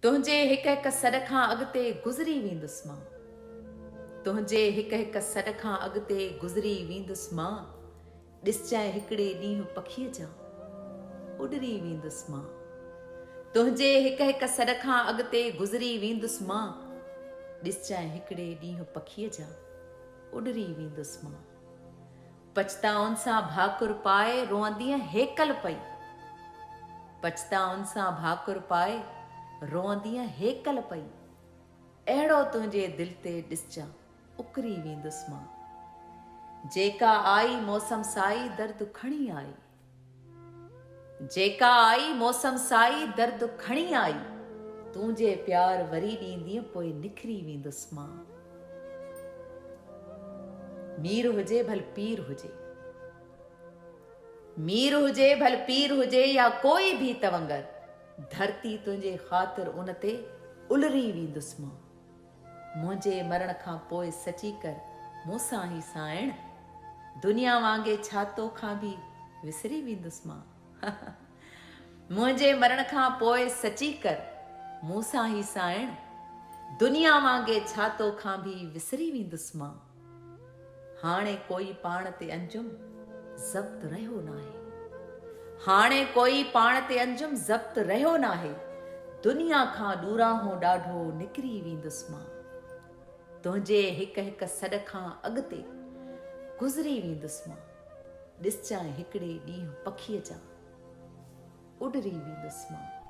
तुंहिंजे हिक हिक सॾ खां अॻिते गुज़री वेंदुसि मां। तुंहिंजे हिक हिक सॾ खां अॻिते गुज़री वेंदुसि मां। ॾिसजांइ हिकिड़े ॾींहुं पखीअ जा उॾरी वेंदुसि मां। तुंहिंजे हिक हिक सॾ खां अॻिते गुज़री वेंदुसि मां। ॾिसजांइ हिकिड़े ॾींहुं पखीअ जा उॾरी वेंदुसि मां। पछताउनि सां भाकुर पाए रोअंदीअ हेकल पई। पछताउनि सां भाकुर पाए रोअंदीअ हेकल पई। अहिड़ो तुंहिंजे दिलि ते ॾिसजां उकरी वेंदुसि मां। जेका आई मौसम साई दर्द खणी आई। जेका आई मौसम साई दर्द खणी आई। तुंहिंजे प्यार वरी ॾींदीअ पोइ निखरी वेंदुसि मां। मीर हुजे भल पीर हुजे, मीर हुजे भल पीर हुजे या कोई भी तवंगर, धरती तुंहिंजे ख़ातिर उन ते उलरी वेंदुसि मां। मुंहिंजे मरण खां पोइ सची कर मूंसां ही साइण, दुनिया वांगे छातो खां बि विसरी वेंदुसि मां। मुंहिंजे मरण खां पोइ सची कर मूंसां ही साइण, दुनिया वांगे छातो खां बि विसरी वेंदुसि मां। हाणे कोई पाण ते अंजुम ज़ब्त रहियो नाहे। हाणे कोई पाण ते अंजुम ज़ब्त रहियो नाहे। दुनिया खां ॾूरांहों ॾाढो निकिरी वेंदुसि मां। तुंहिंजे हिक हिक सॾ खां अॻिते गुज़री वेंदुसि मां। ॾिसजांइ हिकिड़े ॾींहुं पखीअ जा उॾरी वेंदुसि मां।